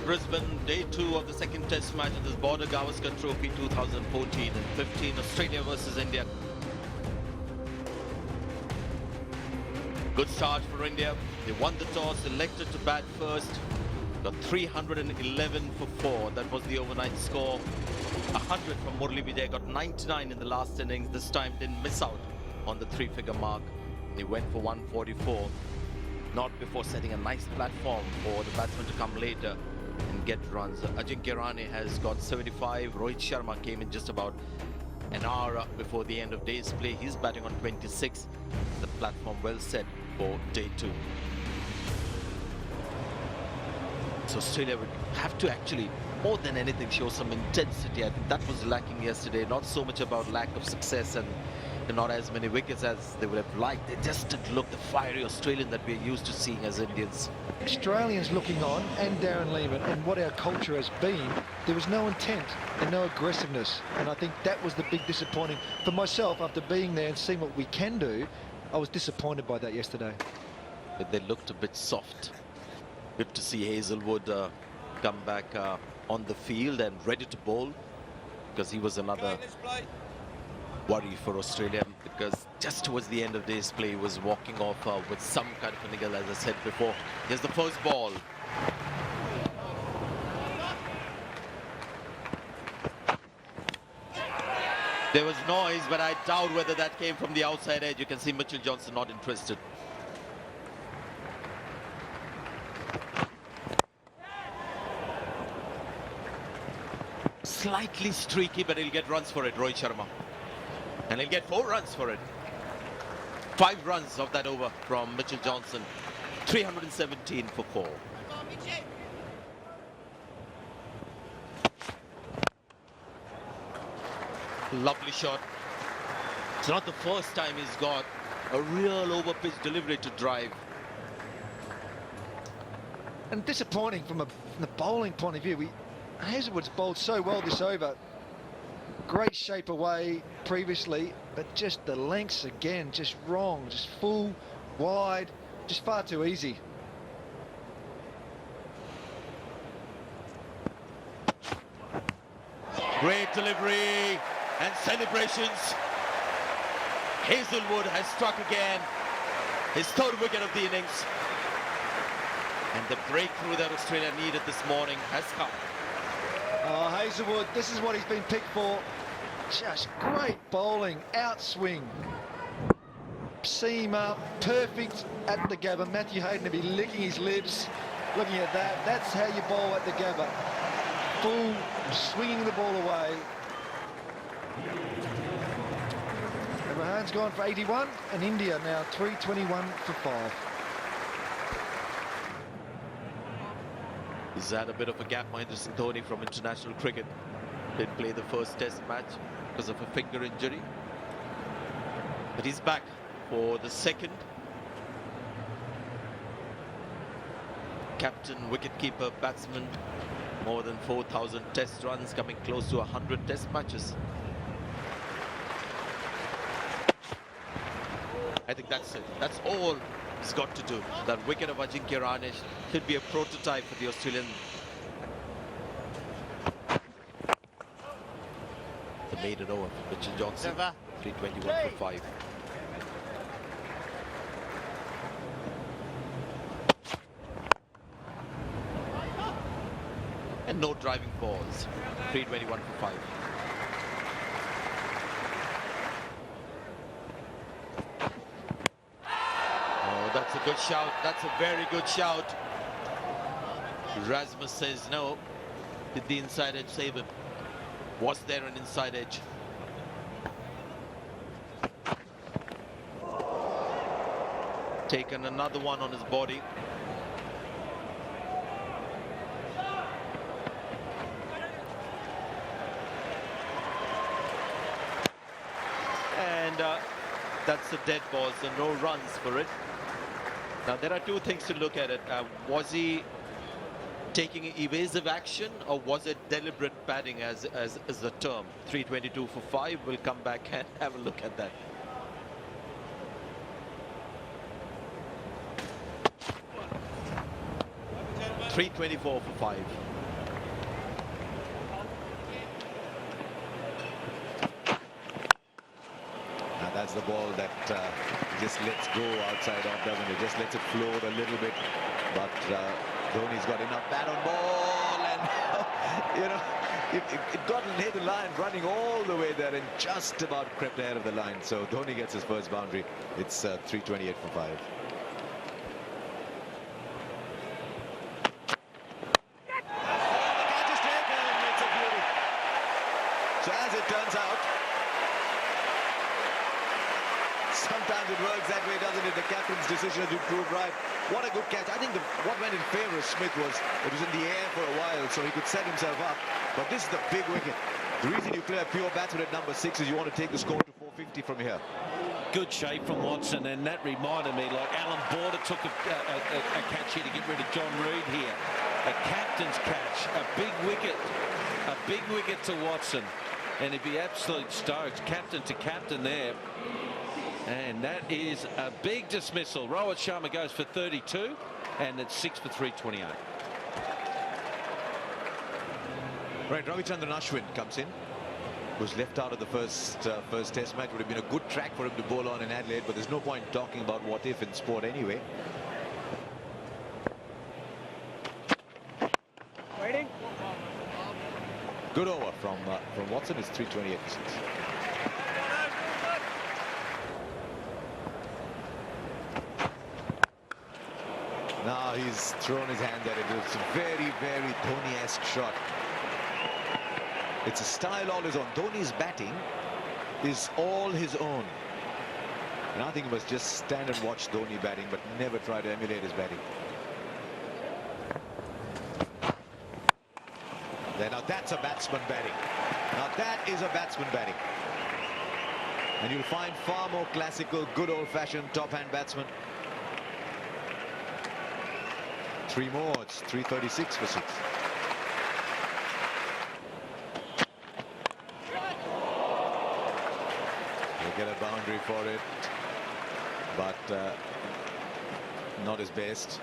Brisbane, day 2 of the second test match of this Border Gavaskar Trophy 2014 and 15, Australia versus India. Good start for India. They won the toss, elected to bat first. Got 311 for 4. That was the overnight score. 100 from Murali Vijay. Got 99 in the last innings. This time didn't miss out on the 3-figure mark. He went for 144. Not before setting a nice platform for the batsman to come later and get runs. Ajinkya Rahane has got 75. Rohit Sharma came in just about an hour before the end of day's play. He's batting on 26. The platform well set for day 2. So Australia would have to actually, more than anything, show some intensity. I think that was lacking yesterday. Not so much about lack of success and not as many wickets as they would have liked. They just didn't look the fiery Australian that we're used to seeing as Indians. Australians looking on, and Darren Lehmann, and what our culture has been, there was no intent and no aggressiveness. And I think that was the big disappointing. For myself, after being there and seeing what we can do, I was disappointed by that yesterday. But they looked a bit soft. Good to see Hazlewood come back on the field and ready to bowl, because he was another worry for Australia, because just towards the end of day's play he was walking off with some kind of a niggle, as I said before. Here's the first ball. There was noise, but I doubt whether that came from the outside edge. You can see Mitchell Johnson not interested. Slightly streaky, but he'll get runs for it, Rohit Sharma. And he'll get 4 runs for it. 5 runs of that over from Mitchell Johnson. 317 for 4. Lovely shot. It's not the first time he's got a real over-pitch delivery to drive. And disappointing from the bowling point of view. Hazlewood's bowled so well this over. Great shape away previously, but just the lengths again, just wrong, just full, wide, just far too easy. Great delivery and celebrations. Hazlewood has struck again. His 3rd wicket of the innings. And the breakthrough that Australia needed this morning has come. Oh, Hazlewood, this is what he's been picked for. Just great bowling, outswing, seam up, perfect at the Gabba. Matthew Hayden will be licking his lips looking at that. That's how you bowl at the Gabba. Full, swinging the ball away. Rahan's gone for 81, and India now 321 for 5. He's had a bit of a gap, Mahendra Singh Dhoni, from international cricket. Didn't play the first test match because of a finger injury. But he's back for the 2nd. Captain, wicketkeeper, batsman. More than 4,000 test runs, coming close to 100 test matches. I think that's it. That's all he's got to do. That wicket of Ajinkya Rahane should be a prototype for the Australian. The maiden over for Mitchell Johnson. 321 for 5. And no driving balls. 321 for 5. That's a good shout. That's a very good shout. Rasmus says no. Did the inside edge save him? Was there an inside edge? Taken another one on his body. And that's a dead ball, so no runs for it. Now, there are 2 things to look at it. Was he taking evasive action, or was it deliberate padding as the term? 322 for 5. We'll come back and have a look at that. 324 for 5. That's the ball that he just lets go outside off, doesn't it? Just lets it float a little bit. But Dhoni's got enough bat on ball, and you know, it got near the line, running all the way there, and just about crept ahead of the line. So Dhoni gets his first boundary. It's 328 for 5. So as it turns out, sometimes it works that way, doesn't it? The captain's decision has been proved right. What a good catch. I think what went in favour of Smith was it was in the air for a while, so he could set himself up. But this is the big wicket. The reason you play a pure batsman at number 6 is you want to take the score to 450 from here. Good shape from Watson, and that reminded me, like Alan Border took a catch here to get rid of John Reid here. A captain's catch, a big wicket to Watson. And he'd be absolutely stoked. Captain to captain there. And that is a big dismissal. Rohit Sharma goes for 32, and it's 6 for 328. Right, Ravichandran Ashwin comes in, who's left out of the first test match. Would have been a good track for him to bowl on in Adelaide, but there's no point talking about what if in sport anyway. Waiting. Good over from Watson. Is 328 for 6. Now he's thrown his hand at it. It's a very, very Dhoni-esque shot. It's a style all his own. Dhoni's batting is all his own. And I think he must just stand and watch Dhoni batting, but never try to emulate his batting. Now that's a batsman batting. Now that is a batsman batting. And you'll find far more classical, good old-fashioned top-hand batsmen. 3 more. It's 336 for 6. He'll get a boundary for it, but not his best.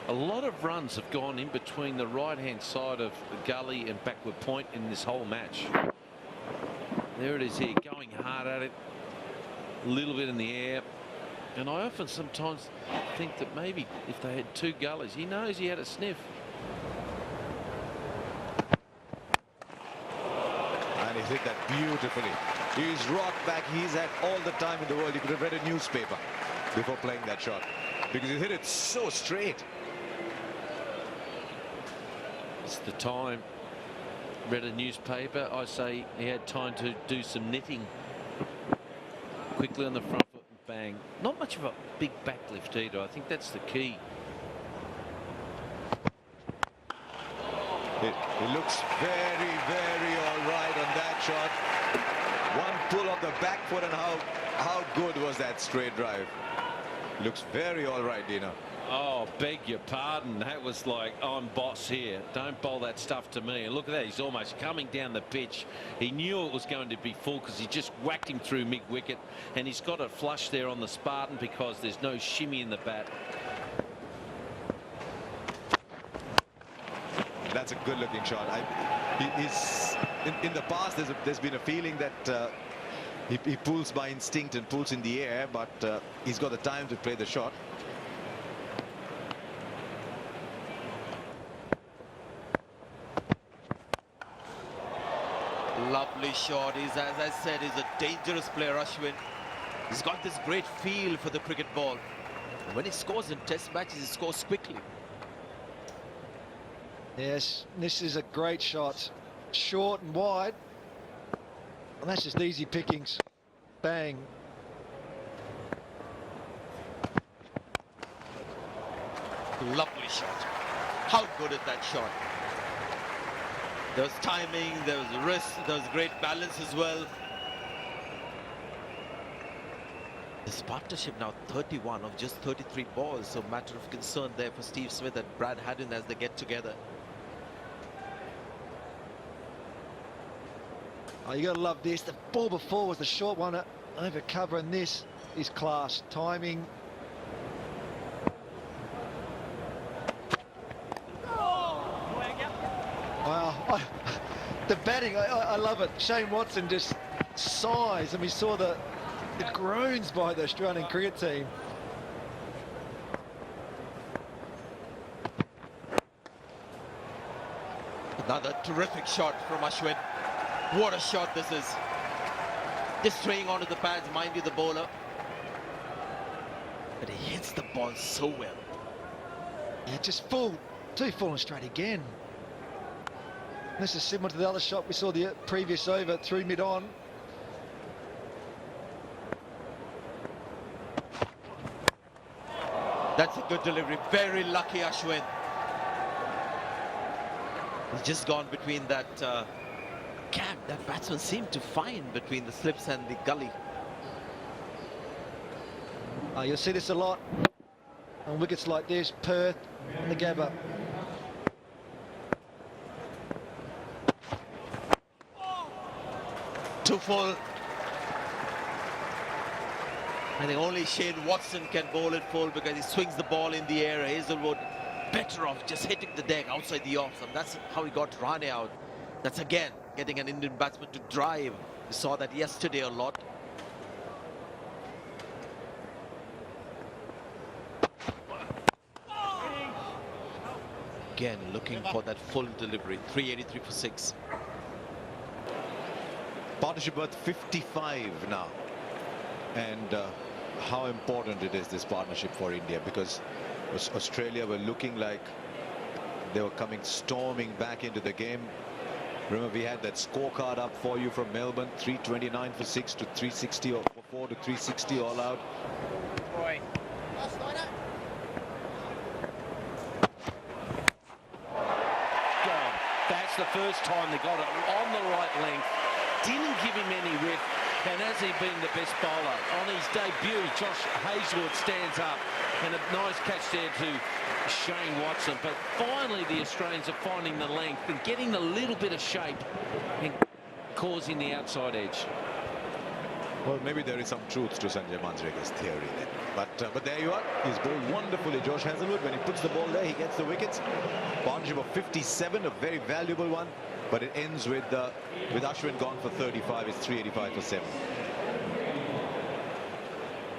A lot of runs have gone in between the right-hand side of the gully and backward point in this whole match. There it is here, going hard at it, a little bit in the air. And I often sometimes think that maybe if they had 2 gullies, he knows he had a sniff. And he's hit that beautifully. He's rocked back. He's had all the time in the world. He could have read a newspaper before playing that shot, because he hit it so straight. It's the time. Read a newspaper. I say he had time to do some knitting. Quickly on the front foot and bang. Not much of a big backlift either. I think that's the key. It looks very, very all right on that shot. One pull of the back foot, and how good was that straight drive? Looks very all right, Dino. Oh, beg your pardon. That was like, I'm boss here. Don't bowl that stuff to me. And look at that. He's almost coming down the pitch. He knew it was going to be full because he just whacked him through mid-wicket. And he's got a flush there on the Spartan because there's no shimmy in the bat. That's a good-looking shot. He's in the past, there's been a feeling that he pulls by instinct and pulls in the air, but he's got the time to play the shot. Lovely shot. As I said, he's a dangerous player, Ashwin. He's got this great feel for the cricket ball. And when he scores in test matches, he scores quickly. Yes, this is a great shot. Short and wide. And that's just easy pickings. Bang. Lovely shot. How good is that shot? There was timing, there was wrist, there was great balance as well. This partnership now 31 of just 33 balls, so matter of concern there for Steve Smith and Brad Haddin as they get together. Oh, you gotta love this. The ball before was the short one over cover, and this is class. Timing. Wow, the batting, I love it. Shane Watson just sighs, and we saw the The groans by the Australian cricket team. Another terrific shot from Ashwin. What a shot this is. Just straying onto the pads, mind you, the bowler. But he hits the ball so well. Yeah, just too full and straight again. This is similar to the other shot we saw the previous over through mid-on. That's a good delivery. Very lucky Ashwin. He's just gone between that gap that batsman seemed to find between the slips and the gully. You'll see this a lot on wickets like this, Perth and the Gabba. Too full. I think only Shane Watson can bowl it full because he swings the ball in the air. Hazelwood better off just hitting the deck outside the off, and that's how he got Rane out. That's again getting an Indian batsman to drive. We saw that yesterday a lot. Again looking for that full delivery. 383 for 6. Partnership worth 55 now. And how important it is, this partnership for India, because Australia were looking like they were coming storming back into the game. Remember, we had that scorecard up for you from Melbourne: 329 for 6 to 360 or for 4 to 360 all out. Boy. Gone. That's the first time they got it on the right length. Didn't give him any rip. And has he been the best bowler? On his debut, Josh Hazlewood stands up. And a nice catch there to Shane Watson. But finally, the Australians are finding the length and getting a little bit of shape and causing the outside edge. Well, maybe there is some truth to Sanjay Manjrekar's theory then. But there you are. He's bowled wonderfully, Josh Hazlewood. When he puts the ball there, he gets the wickets. Partnership of 57, a very valuable one. But it ends with Ashwin gone for 35. It's 385 for 7.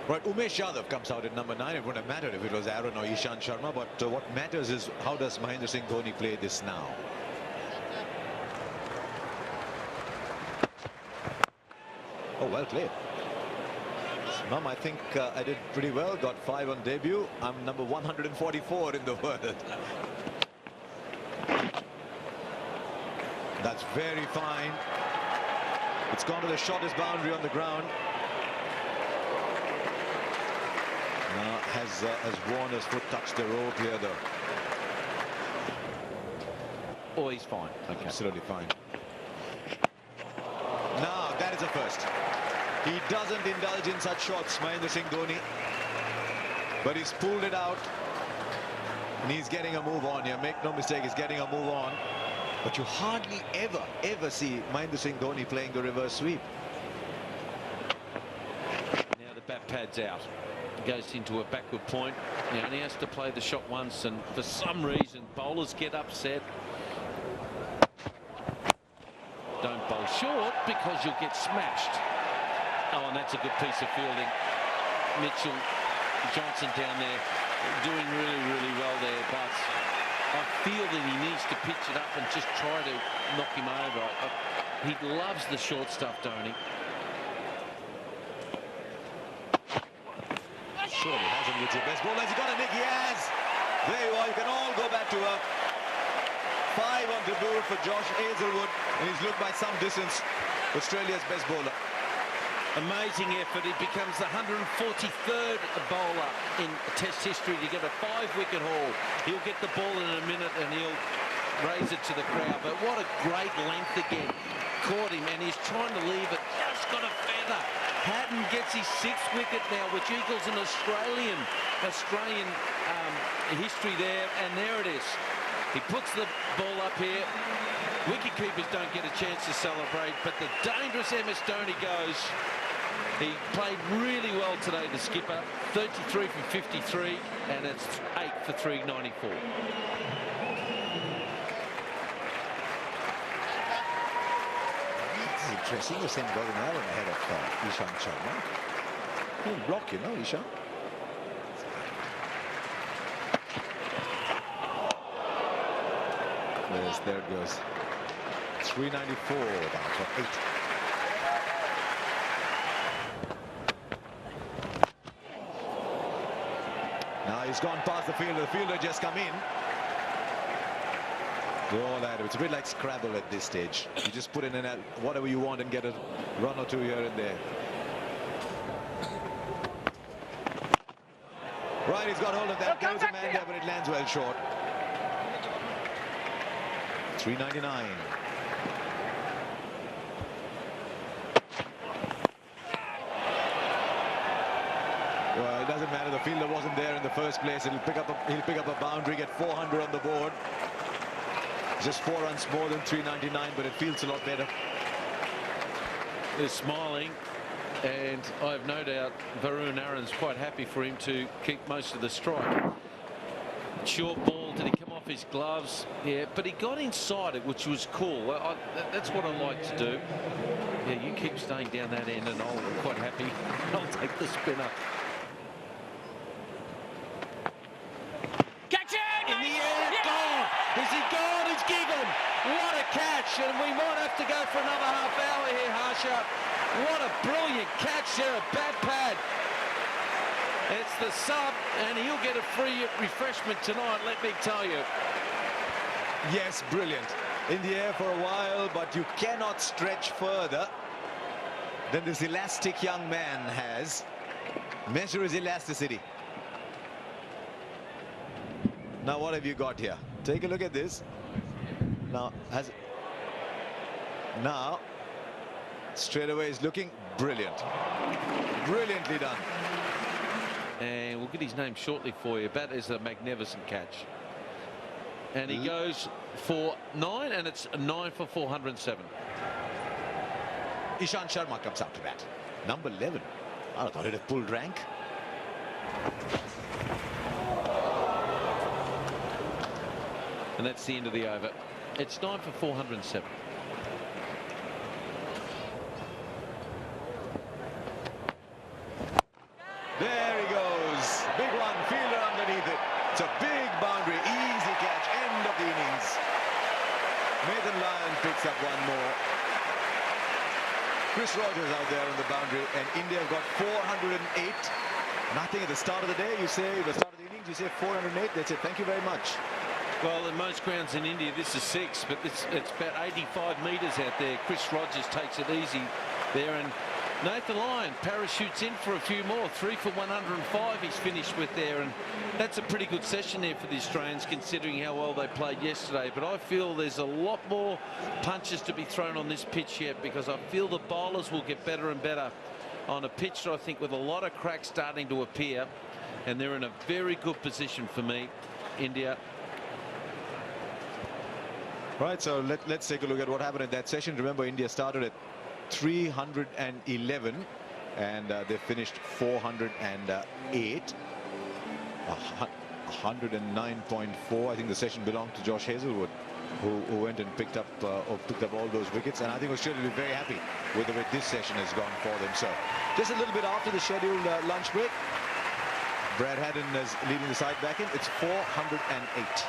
Right, Umesh Yadav comes out at number 9. It wouldn't have mattered if it was Aaron or Ishant Sharma. But what matters is how does Mahendra Singh Dhoni play this now? Oh, well played. Mum, I think I did pretty well. Got 5 on debut. I'm number 144 in the world. That's very fine. It's gone to the shortest boundary on the ground. Now has Warner's foot touched the rope here, though? Oh, he's fine. Okay. Absolutely fine. Now, that is a first. He doesn't indulge in such shots, Mahendra Singh Dhoni. But he's pulled it out. And he's getting a move on here. Make no mistake, he's getting a move on. But you hardly ever see Mahendra Singh Dhoni playing the reverse sweep. Now the bat pad's out. Goes into a backward point. He only has to play the shot once, and for some reason bowlers get upset. Don't bowl short because you'll get smashed. Oh, and that's a good piece of fielding. Mitchell Johnson down there doing really well there, but I feel that he needs to pitch it up and just try to knock him over. He loves the short stuff, don't he? Surely Hazlewood's your best bowler. Has he got a nick? He has. There you are. You can all go back to work. 5 on debut for Josh Hazlewood. And he's looked by some distance Australia's best bowler. Amazing effort. He becomes the 143rd bowler in Test history to get a 5-wicket haul. He'll get the ball in a minute and he'll raise it to the crowd. But what a great length again. Caught him and he's trying to leave it. Just got a feather. Hatton gets his 6th wicket now, which equals an Australian history there. And there it is. He puts the ball up here. Wicket keepers don't get a chance to celebrate, but the dangerous MS Dhoni goes. He played really well today, the skipper. 33 from 53, and it's 8 for 394. This is interesting. The same bowling Aaron ahead of Ishant Sharma. He'll block you, no, Ishan? Yes, there it goes. 394 down for 8. Now he's gone past the fielder. The fielder just come in. All that. It's a bit like Scrabble at this stage. You just put in whatever you want and get a run or two here and there. Right, he's got hold of that. There was a man there, but it lands well short. 399. Well, it doesn't matter. The fielder wasn't there in the first place. He'll pick up a boundary, get 400 on the board. Just 4 runs more than 399, but it feels a lot better. They're smiling, and I have no doubt Varun Aaron's quite happy for him to keep most of the strike. Short ball, did he come off his gloves? Yeah, but he got inside it, which was cool. That's what I like to do. Yeah, you keep staying down that end, and I'm quite happy. I'll take the spinner. Catch it! In the air, gone! Is he gone? He's giggled! What a catch! And we might have to go for another half hour here, Harsha. What a brilliant catch there, a bad pad. It's the sub, and he'll get a free refreshment tonight, let me tell you. Yes, brilliant. In the air for a while, but you cannot stretch further than this elastic young man has. Measure his elasticity. Now, what have you got here? Take a look at this. Now, straight away is looking brilliant. Brilliantly done. And we'll get his name shortly for you. That is a magnificent catch. And he goes for 9, and it's 9 for 407. Ishant Sharma comes out to bat. Number 11. I thought he'd have pulled rank. And that's the end of the over. It's 9 for 407. There he goes. Big one. Fielder underneath it. It's a big boundary. Easy catch. End of the innings. Nathan Lyon picks up one more. Chris Rogers out there on the boundary, and India have got 408. Nothing at the start of the day. You say, at the start of the innings, you say 408. That's it. Thank you very much. Well, in most grounds in India, this is 6, but it's about 85 metres out there. Chris Rogers takes it easy there, and Nathan Lyon parachutes in for a few more. 3 for 105 he's finished with there, and that's a pretty good session there for the Australians, considering how well they played yesterday. But I feel there's a lot more punches to be thrown on this pitch yet, because I feel the bowlers will get better and better on a pitch that I think with a lot of cracks starting to appear, and they're in a very good position for me, India. Right, so let's take a look at what happened in that session. Remember, India started at 311 and they finished 408. 109.4. I think the session belonged to Josh Hazlewood, who went and picked up all those wickets, and I think Australia will be very happy with the way this session has gone for them. So just a little bit after the scheduled lunch break, Brad Haddin is leading the side back in. It's 408.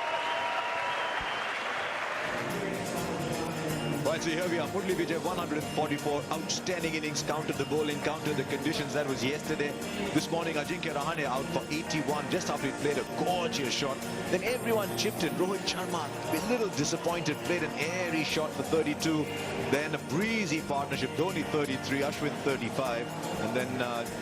Right, so here we are. Murali Vijay, 144. Outstanding innings. Countered the bowling, countered the conditions. That was yesterday. This morning, Ajinkya Rahane out for 81 just after he played a gorgeous shot. Then everyone chipped in. Rohit Sharma, a little disappointed, played an airy shot for 32. Then a breezy partnership. Dhoni 33, Ashwin 35. And then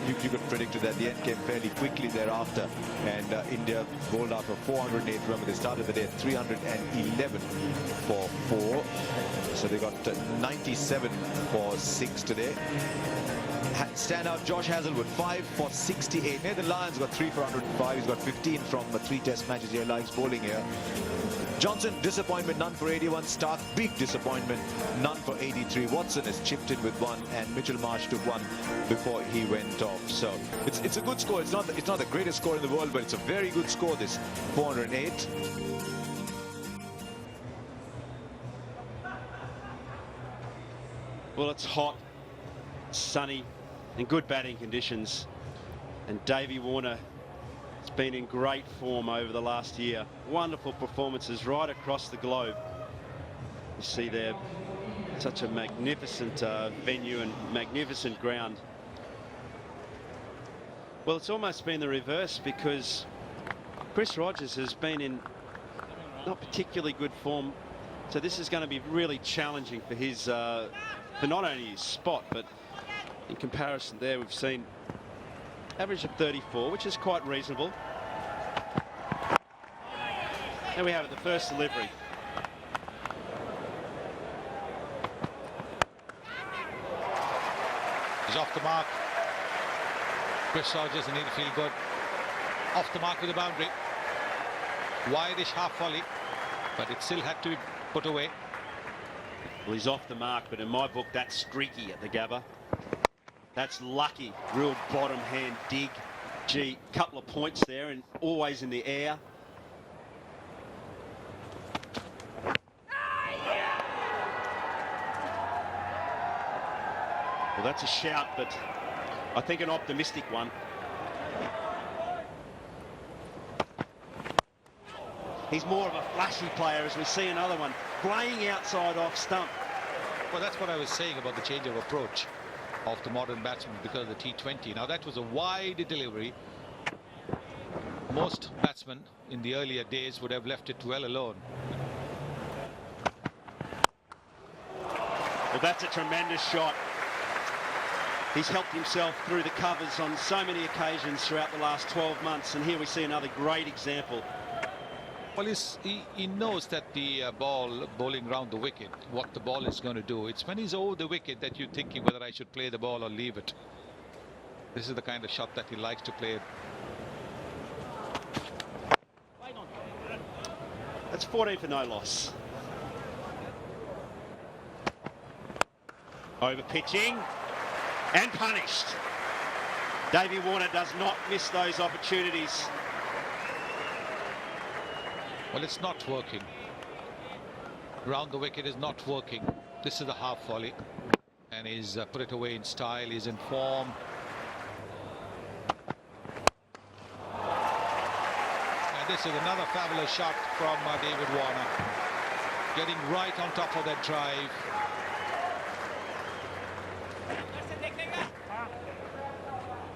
you could predict that the end came fairly quickly thereafter. And India bowled out for 408. Remember, they started the day at 311 for 4. So they got 97 for 6 today. Standout Josh Hazlewood, 5 for 68. Nathan Lyon's got 3 for 105. He's got 15 from 3 test matches. He likes bowling here. Johnson, disappointment, none for 81. Stark, big disappointment, none for 83. Watson has chipped in with 1, and Mitchell Marsh took 1 before he went off. So it's a good score. It's not the greatest score in the world, but it's a very good score, this 408. Well, it's hot, sunny, and good batting conditions. And Davey Warner has been in great form over the last year. Wonderful performances right across the globe. You see there, such a magnificent venue and magnificent ground. Well, it's almost been the reverse, because Chris Rogers has been in not particularly good form. So this is going to be really challenging for his, for not only his spot, but in comparison there, we've seen average of 34, which is quite reasonable. There we have it, the first delivery. He's off the mark. Chris Rogers need to feel good. Off the mark with the boundary. Wide-ish half volley, but it still had to be put away. Well, he's off the mark, but in my book, that's streaky at the Gabba. That's lucky. Real bottom hand dig. Gee, couple of points there, and always in the air. Well, that's a shout, but I think an optimistic one. He's more of a flashy player, as we see another one playing outside off stump. Well, that's what I was saying about the change of approach of the modern batsman because of the T20. Now, that was a wide delivery. Most batsmen in the earlier days would have left it well alone. Well, that's a tremendous shot. He's helped himself through the covers on so many occasions throughout the last 12 months, and here we see another great example. Well, he knows that the ball bowling round the wicket, what the ball is going to do. It's when he's over the wicket that you're thinking whether I should play the ball or leave it. This is the kind of shot that he likes to play. That's 14 for no loss. Over pitching and punished. Davey Warner does not miss those opportunities. Well, it's not working. Round the wicket is not working. This is the half volley, and he's put it away in style. He's in form. And this is another fabulous shot from David Warner, getting right on top of that drive.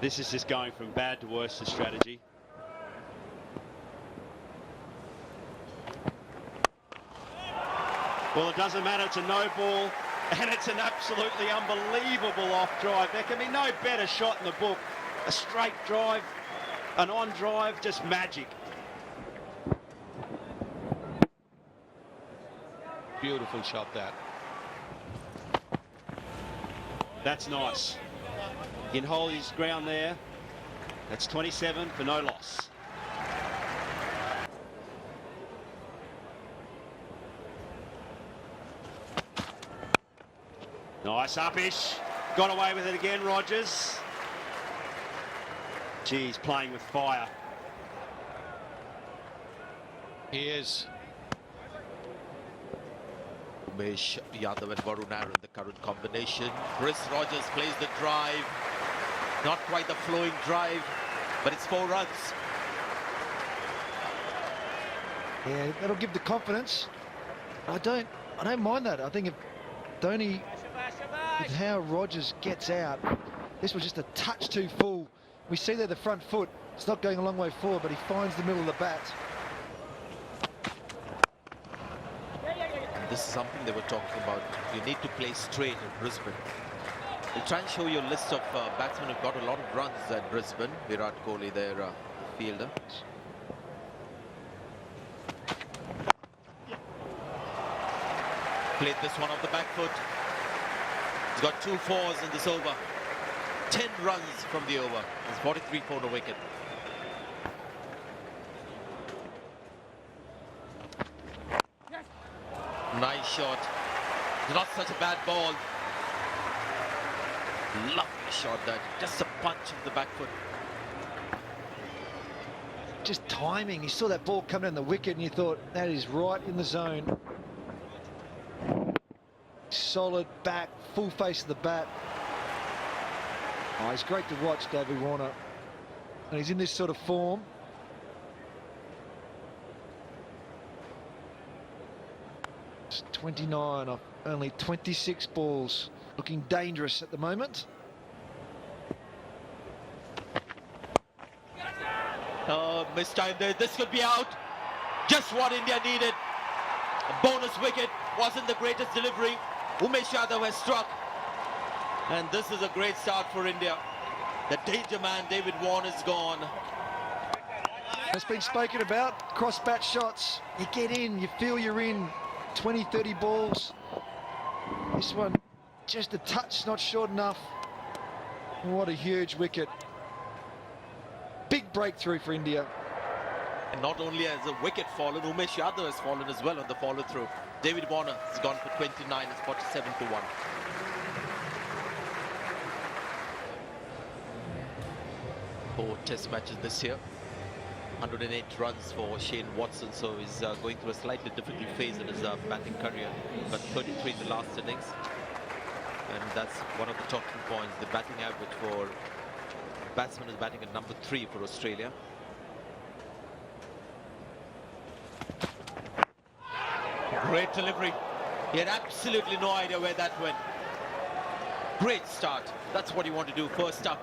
This is just going from bad to worse, the strategy. Well, it doesn't matter. It's a no ball, and it's an absolutely unbelievable off drive. There can be no better shot in the book. A straight drive, an on drive, just magic. Beautiful shot, that. That's nice. He can hold his ground there. That's 27 for no loss. Nice upish. Got away with it again, Rogers. Gee, he's playing with fire. He is. Umesh Yadav and Varun Aaron, the current combination. Chris Rogers plays the drive. Not quite the flowing drive, but it's 4 runs. Yeah, that'll give the confidence. I don't mind that. I think if Dhoni, with how Rogers gets out, this was just a touch too full. We see there the front foot. It's not going a long way forward, but he finds the middle of the bat. And this is something they were talking about. You need to play straight in Brisbane. We'll try and show you a list of batsmen who've got a lot of runs at Brisbane. Virat Kohli, their fielder. Played this one off the back foot. He's got 2 fours in this over. 10 runs from the over. It's 43 for the wicket. Nice shot. It's not such a bad ball. Lovely shot that. Just a punch of the back foot. Just timing. You saw that ball come down the wicket and you thought, that is right in the zone. Solid back, full face of the bat. Oh, he's great to watch, David Warner. And he's in this sort of form. It's 29 off only 26 balls. Looking dangerous at the moment. Missed time there. This could be out. Just what India needed. A bonus wicket. Wasn't the greatest delivery. Umesh Yadav has struck. And this is a great start for India. The danger man, David Warner, is gone. It's been spoken about. Cross bat shots. You get in, you feel you're in. 20, 30 balls. This one, just a touch, not short enough. What a huge wicket. Big breakthrough for India. And not only has a wicket fallen, Umesh Yadav has fallen as well on the follow-through. David Warner has gone for 29. It's 47 to 1. Four test matches this year. 108 runs for Shane Watson, so he's going through a slightly different phase in his batting career. But 33 in the last innings. And that's one of the talking points. The batting average for batsman is batting at number 3 for Australia. Great delivery. He had absolutely no idea where that went. Great start. That's what you want to do first up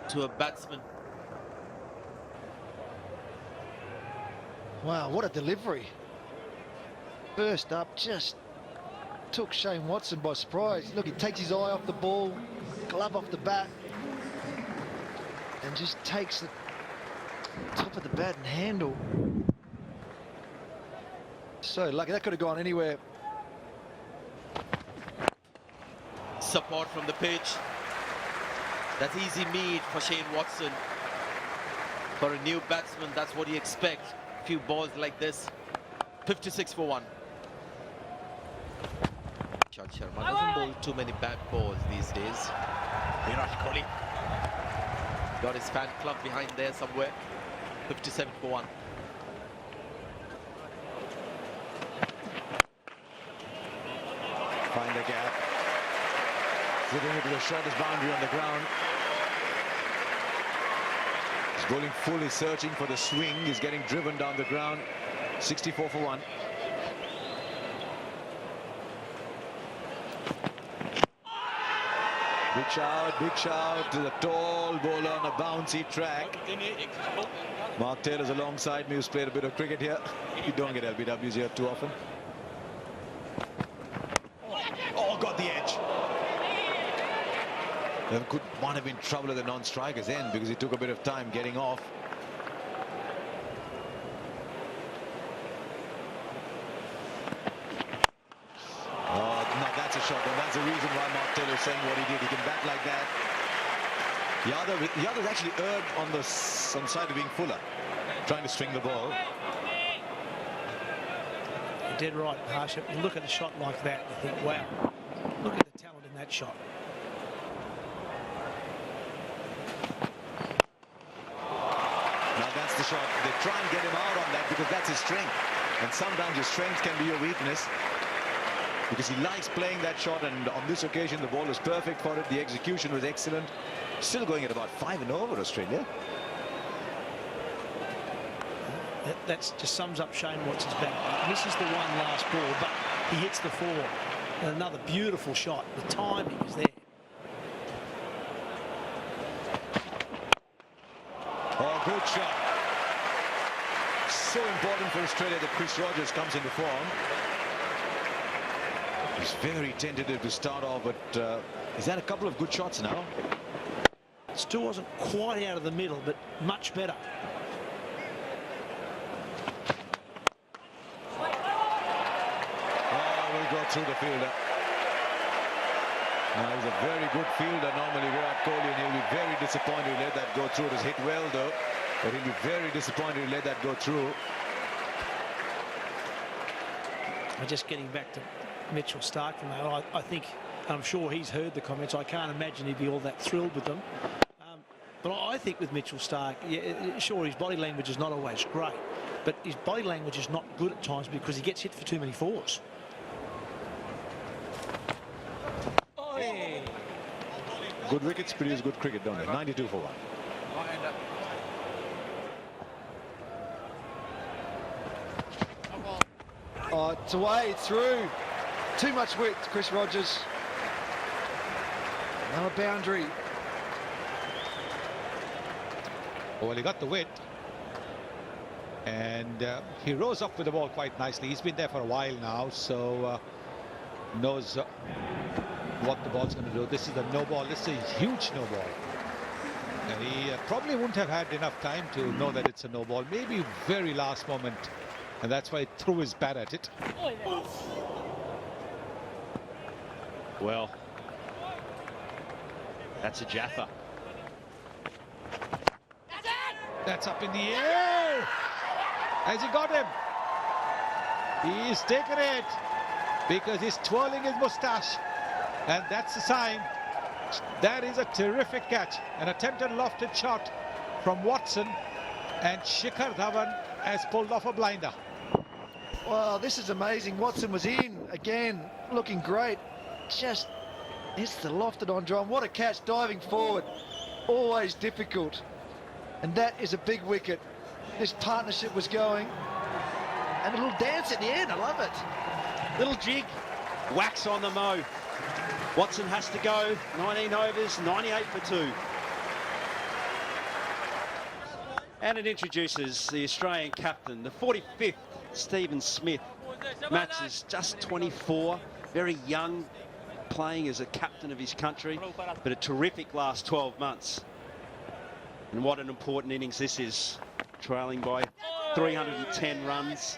to a batsman. Wow, what a delivery. First up, just took Shane Watson by surprise. Look, he takes his eye off the ball, glove off the bat, and just takes the top of the bat and handle. So lucky, that could have gone anywhere. Support from the pitch. That's easy meat for Shane Watson. For a new batsman, that's what you expect. A few balls like this. 56 for 1. Ishant Sharma doesn't bowl too many bad balls these days. Virat Kohli got his fan club behind there somewhere. 57 for 1. Find the gap. Fitting it to the shortest boundary on the ground. He's bowling full, he's searching for the swing. He's getting driven down the ground. 64 for 1. Big shout to the tall bowler on a bouncy track. Mark Taylor's alongside me, who's played a bit of cricket here. You don't get LBWs here too often. Oh, got the edge. There might have been trouble at the non-striker's end because he took a bit of time getting off. Oh, no, that's a shot. And that's the reason why Mark Taylor is saying what he did. He can bat like that. Yadav actually erred on the side of being fuller, trying to string the ball. You're dead right, Harshit. You look at a shot like that, you think, wow, look at the talent in that shot. Now that's the shot. They try and get him out on that because that's his strength. And sometimes your strength can be your weakness. Because he likes playing that shot, and on this occasion the ball was perfect for it. The execution was excellent. Still going at about 5 and over, Australia. That just sums up Shane Watson's bat. He misses the one last ball, but he hits the 4. And another beautiful shot. The timing is there. Oh, good shot. So important for Australia that Chris Rogers comes into form. He's very tentative to start off, but he's had a couple of good shots now. Still wasn't quite out of the middle, but much better. Oh, we'll go through the fielder. Now, he's a very good fielder normally, Virat Kohli, and he'll be very disappointed to let that go through. It was hit well, though, but he'll be very disappointed to let that go through. And just getting back to Mitchell Starc from that, I think, I'm sure he's heard the comments. I can't imagine he'd be all that thrilled with them. But I think with Mitchell Starc, yeah, sure, his body language is not always great, but his body language is not good at times because he gets hit for too many 4s. Good wickets produce good cricket, don't they? 92 for 1. Oh, it's away, through. Too much width, Chris Rogers. Another boundary. Well, he got the width. And he rose up with the ball quite nicely. He's been there for a while now, so knows what the ball's going to do. This is a no ball. This is a huge no ball. And he probably wouldn't have had enough time to know that it's a no ball. Maybe very last moment. And that's why he threw his bat at it. Well, that's a Jaffa. That's up in the air. Has he got him? He's taken it because he's twirling his moustache. And that's a sign. That is a terrific catch. An attempted lofted shot from Watson. And Shikhar Dhawan has pulled off a blinder. Well, this is amazing. Watson was in again, looking great. Just hits the lofted on drum. What a catch, diving forward. Always difficult. And that is a big wicket. This partnership was going. And a little dance at the end. I love it. Little jig. Wax on the mo. Watson has to go. 19 overs, 98 for 2. And it introduces the Australian captain, the 45th Stephen Smith. Mats is just 24, very young, playing as a captain of his country, but a terrific last 12 months. And what an important innings this is, trailing by 310 runs.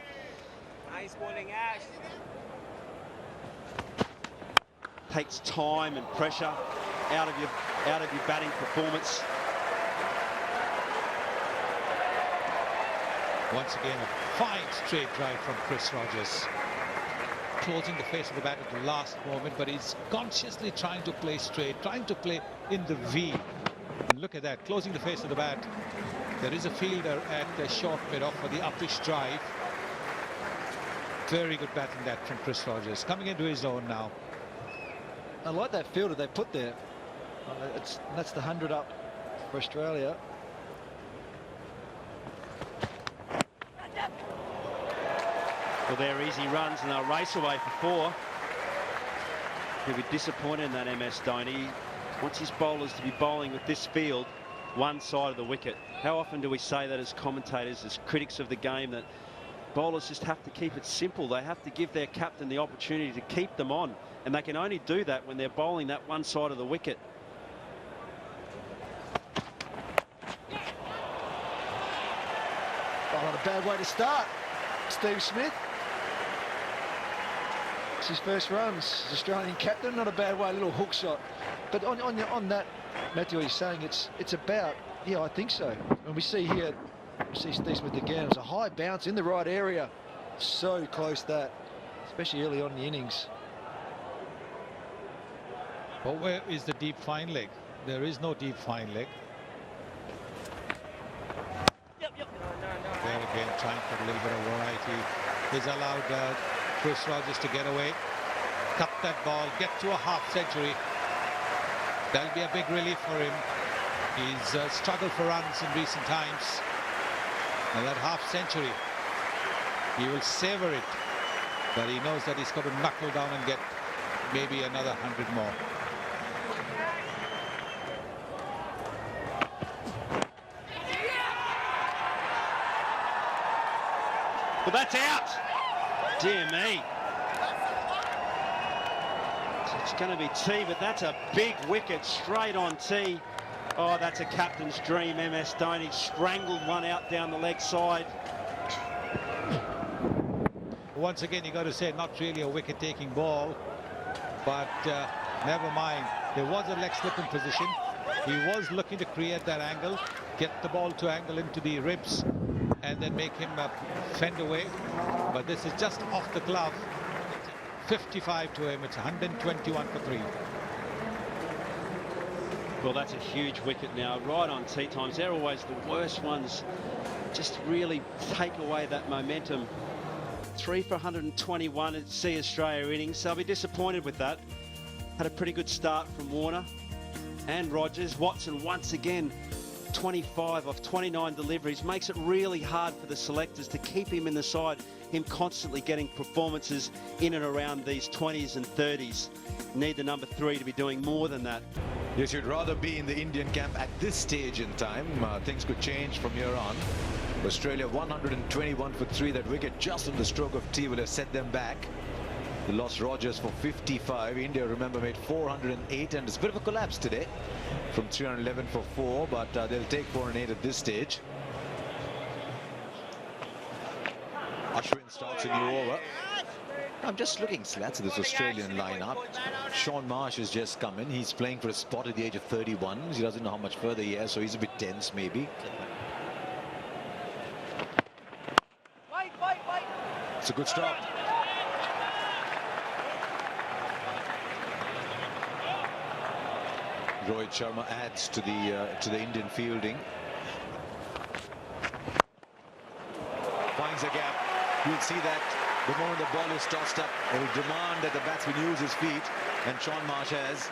Nice bowling, Ash. Takes time and pressure out of your batting performance. Once again, a fine straight drive from Chris Rogers. Closing the face of the bat at the last moment, but he's consciously trying to play straight, trying to play in the V. And look at that, closing the face of the bat. There is a fielder at the short mid-off for the uppish drive. Very good batting that from Chris Rogers. Coming into his own now. I like that fielder they put there. That's the 100 up for Australia. Well, they're easy runs and they'll race away for 4. He'll be disappointed in that MS Dhoni. Wants his bowlers to be bowling with this field one side of the wicket. How often do we say that as commentators, as critics of the game, that bowlers just have to keep it simple. They have to give their captain the opportunity to keep them on, and they can only do that when they're bowling that one side of the wicket. Oh, not a bad way to start, Steve Smith. It's his first runs as Australian captain. Not a bad way, a little hook shot. But on that, Matthew, he's saying it's about, yeah, I think so. And we see here, we see Steve Smith again. It was a high bounce in the right area. So close that, especially early on in the innings. But where is the deep fine leg? There is no deep fine leg. There again, trying for a little bit of variety. He's allowed Chris Rogers to get away, cut that ball, get to a half century. That'll be a big relief for him. He's struggled for runs in recent times. And that half century, he will savor it. But he knows that he's got to knuckle down and get maybe another 100 more. Well, that's out. Dear me. It's going to be tee, but that's a big wicket straight on tee. Oh, that's a captain's dream. MS Dhoni strangled one out down the leg side. Once again, you got to say, not really a wicket-taking ball, but never mind. There was a leg slip in position. He was looking to create that angle, get the ball to angle into the ribs, and then make him fend away. But this is just off the glove. 55 to him. It's 121 for 3. Well, that's a huge wicket now, right on tee times. They're always the worst ones. Just really take away that momentum. 3 for 121 at See Australia innings. They'll be disappointed with that. Had a pretty good start from Warner and Rogers. Watson once again 25 off 29 deliveries makes it really hard for the selectors to keep him in the side, him constantly getting performances in and around these 20s and 30s. Need the number 3 to be doing more than that. You should rather be in the Indian camp at this stage in time. Things could change from here on. Australia 121 for 3. That wicket just on the stroke of tea will have set them back. They lost Rogers for 55. India, remember, made 408, and it's a bit of a collapse today from 311 for 4, but they'll take 4 and 8 at this stage. Ashwin starts a new over. I'm just looking, Slats, at this Australian lineup. Sean Marsh has just come in. He's playing for a spot at the age of 31. He doesn't know how much further he has, so he's a bit tense, maybe. It's a good start. Rohit Sharma adds to the Indian fielding. Finds a gap. You'll see that the moment the ball is tossed up, it will demand that the batsman use his feet, and Sean Marsh has.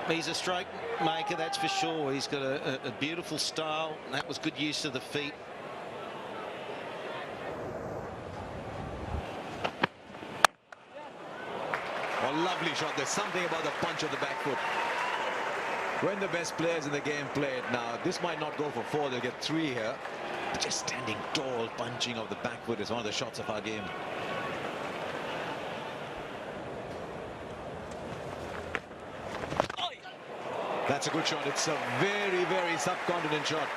He's a stroke maker, that's for sure. He's got a beautiful style. That was good use of the feet. A lovely shot. There's something about the punch of the back foot. When the best players in the game play it now, this might not go for 4, they'll get 3 here. But just standing tall, punching of the back foot is one of the shots of our game. That's a good shot. It's a very, very subcontinent shot.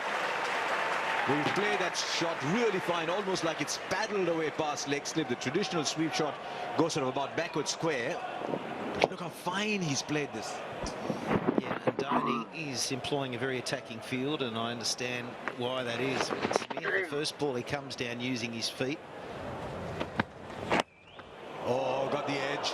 We play that shot really fine, almost like it's paddled away past leg slip. The traditional sweep shot goes sort of about backward square. But look how fine he's played this. Yeah, and Dhoni is employing a very attacking field, and I understand why that is. The first ball, he comes down using his feet. Oh, got the edge.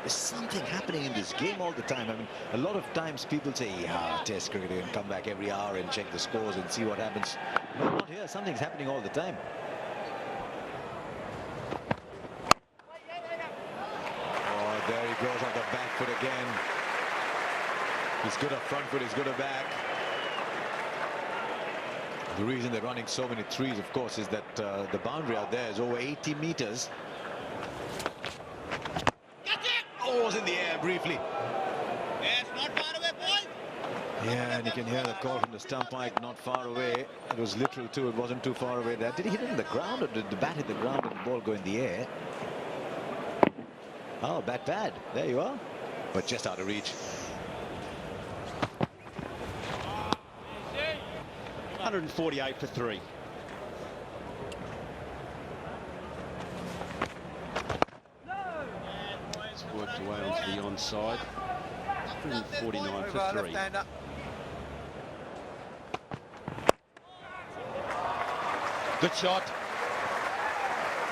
There's something happening in this game all the time. I mean, a lot of times people say, yeah, Test cricket, and come back every hour and check the scores and see what happens. No, not here. Something's happening all the time. Oh, there he goes on the back foot again. He's good at front foot, he's good at back. The reason they're running so many threes, of course, is that the boundary out there is over 80 meters. Oh, it was in the air briefly. Yes, not far away, boys. Yeah, and you can hear the call from the stump mic, not far away. It was literal too, it wasn't too far away there. Did he hit it in the ground, or did the bat hit the ground and the ball go in the air? Oh, bat pad. There you are. But just out of reach. 148 for 3. It's worked away onto the onside. 149 for 3. Good shot.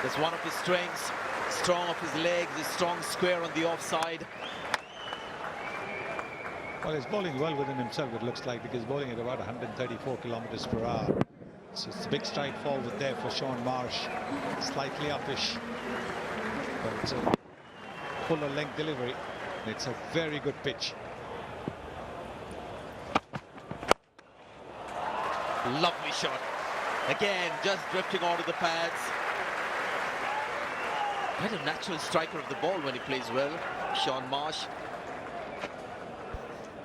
That's one of his strengths. Strong off his legs, a strong square on the offside. Well, he's bowling well within himself, it looks like, because he's bowling at about 134 kilometers per hour. So it's a big stride forward there for Sean Marsh. Slightly uppish, but it's a fuller length delivery. And it's a very good pitch. Lovely shot. Again, just drifting onto the pads. Quite a natural striker of the ball when he plays well, Sean Marsh.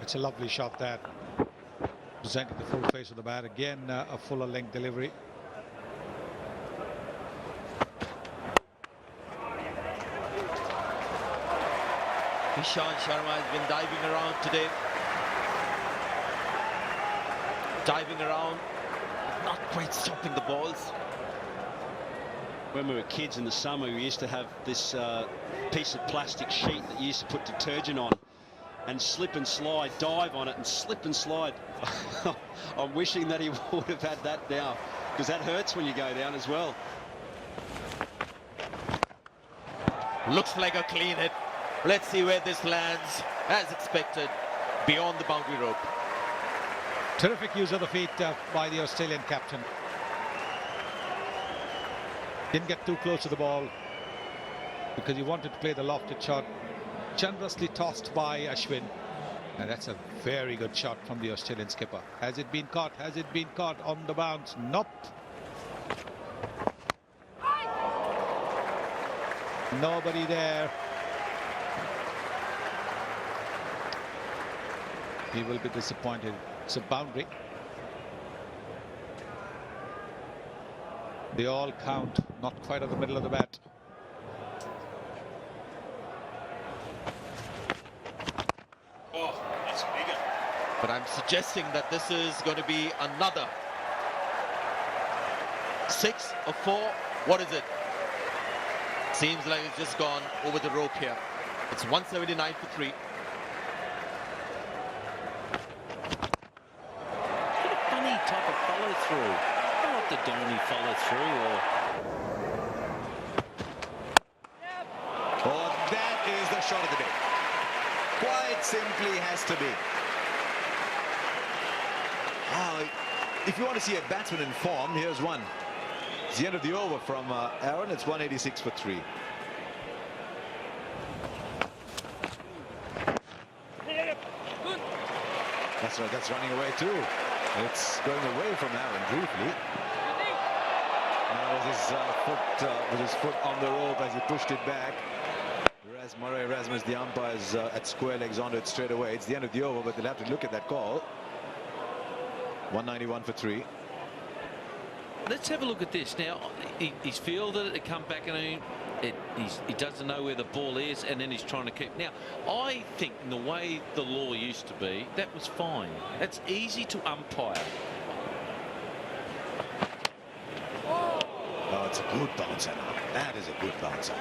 It's a lovely shot that presented the full face of the bat. Again, a fuller length delivery. Ishant Sharma has been diving around today. Diving around, not quite stopping the balls. When we were kids in the summer, we used to have this piece of plastic sheet that you used to put detergent on and slip and slide, dive on it and slip and slide. I'm wishing that he would have had that now, because that hurts when you go down as well. Looks like a clean hit. Let's see where this lands, as expected, beyond the boundary rope. Terrific use of the feet by the Australian captain. Didn't get too close to the ball because he wanted to play the lofted shot. generously tossed by Ashwin. And that's a very good shot from the Australian skipper. Has it been caught? Has it been caught on the bounce? Nope. Nobody there. He will be disappointed. It's a boundary. They all count, not quite at the middle of the bat. But I'm suggesting that this is going to be another 6 or 4. What is it? Seems like it's just gone over the rope here. It's 179 for 3. Funny type of follow through. Not the Dhoni follow through or. Oh, that is the shot of the day. Quite simply has to be. If you want to see a batsman in form, here's one. It's the end of the over from Aaron. It's 186 for 3. That's right, that's running away too. It's going away from Aaron briefly. Now with his foot on the rope as he pushed it back. Murray Erasmus, the umpires at square legs onto it straight away. It's the end of the over, but they'll have to look at that call. 191 for 3. Let's have a look at this now. He's fielded it, come back, and he doesn't know where the ball is, and then he's trying to keep. Now, I think in the way the law used to be, that was fine. That's easy to umpire. Oh, it's a good bouncer now. That is a good bouncer.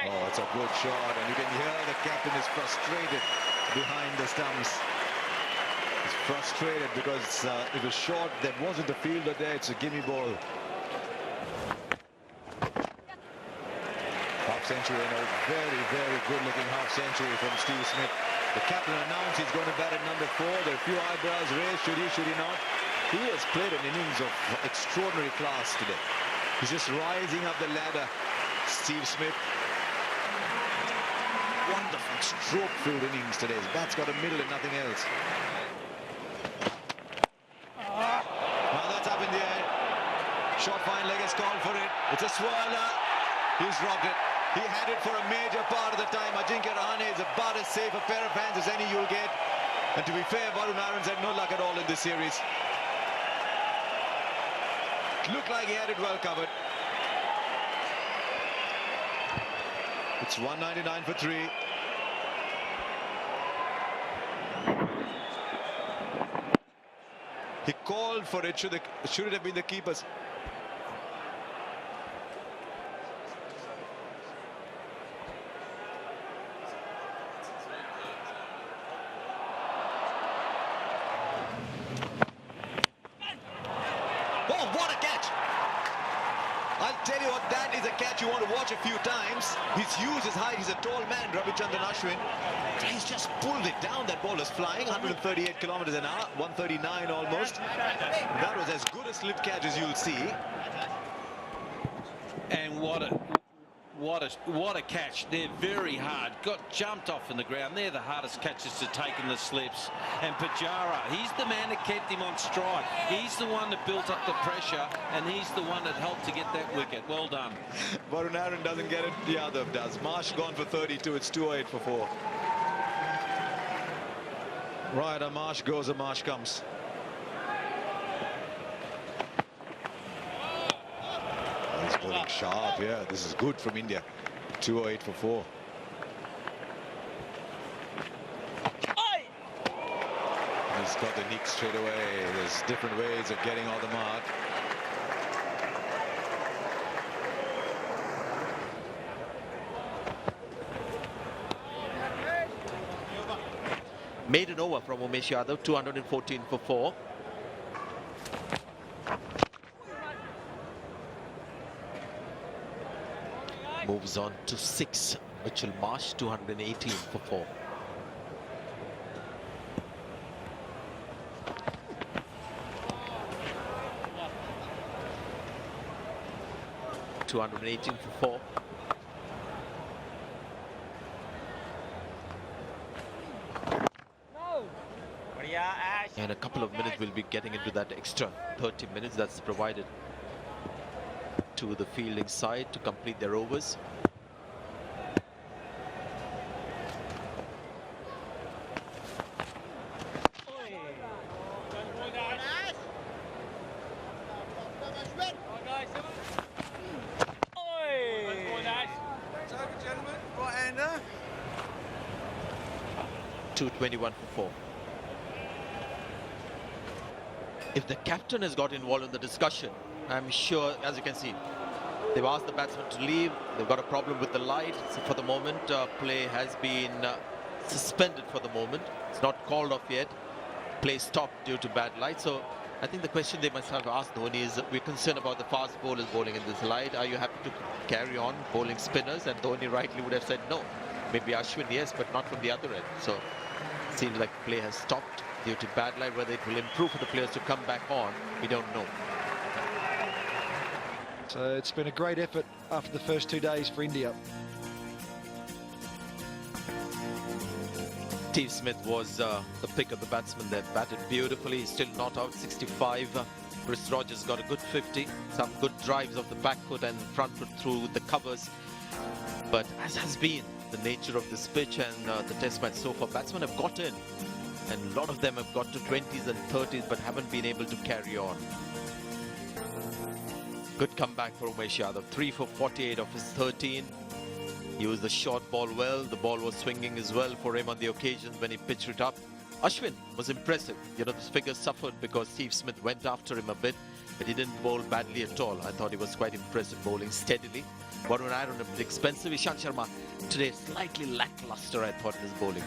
Oh, it's a good shot, and you can hear the captain is frustrated behind the stumps. He's frustrated because it was short. There wasn't a fielder there. It's a gimme ball. Half century, and a very, very good-looking half century from Steve Smith. The captain announced he's going to bat at number 4. There are a few eyebrows raised. Should he not? He has played an innings of extraordinary class today. He's just rising up the ladder. Steve Smith. Wonderful stroke-filled innings today. His bat's got a middle and nothing else. Now that's up in the air. Short fine leg has called for it. It's a swirler. He's dropped it. He had it for a major part of the time. Ajinkya Rahane is about as safe a pair of hands as any you'll get. And to be fair, Varun Aaron's had no luck at all in this series. It looked like he had it well covered. It's 199 for 3. He called for it. Should it have been the keepers? Oh, what a catch! I'll tell you what, that is a catch you want to watch a few times. He's used his height. He's a tall man, Ravichandran Ashwin. He's just pulled it down. That ball is flying 138 kilometers an hour, 139 almost. That was as good a slip catch as you'll see. And what a catch. They're very hard. Got jumped off in the ground. They're the hardest catches to take in the slips. And Pujara, he's the man that kept him on strike. He's the one that built up the pressure, and he's the one that helped to get that wicket. Well done. Varun Aaron doesn't get it. Yadav does. Marsh gone for 32. It's 208 for 4. Right, a Marsh goes, a Marsh comes. He's bowling sharp, yeah. This is good from India. 208 for 4. He's got the nick straight away. There's different ways of getting on the mark. Maiden over from Umesh Yadav, 214 for 4. Moves on to 6. Mitchell Marsh, 218 for 4. 218 for 4. In a couple of minutes, we'll be getting into that extra 30 minutes that's provided to the fielding side to complete their overs. Gentlemen, right-hander. 221 for 4. If the captain has got involved in the discussion, I'm sure, as you can see, they've asked the batsman to leave. They've got a problem with the light. So for the moment, play has been suspended for the moment. It's not called off yet. Play stopped due to bad light. So I think the question they must have asked Dhoni is, we're concerned about the fast bowlers bowling in this light. Are you happy to carry on bowling spinners? And Dhoni rightly would have said no. Maybe Ashwin, yes, but not from the other end. So it seems like play has stopped due to bad light. Whether it will improve for the players to come back on, we don't know. So it's been a great effort after the first 2 days for India. Steve Smith was the pick of the batsman there. Batted beautifully. He's still not out. 65. Chris Rogers got a good 50. Some good drives of the back foot and front foot through the covers. But as has been the nature of this pitch and the test match so far, batsmen have got in. And a lot of them have got to 20s and 30s but haven't been able to carry on. Good comeback for Umesh Yadav. 3 for 48 of his 13. He used the short ball well. The ball was swinging as well for him on the occasions when he pitched it up. Ashwin was impressive. You know, this figure suffered because Steve Smith went after him a bit, but he didn't bowl badly at all. I thought he was quite impressive bowling steadily. Warren Aaron a bit expensive. Ishant Sharma today slightly lackluster, I thought, in his bowling.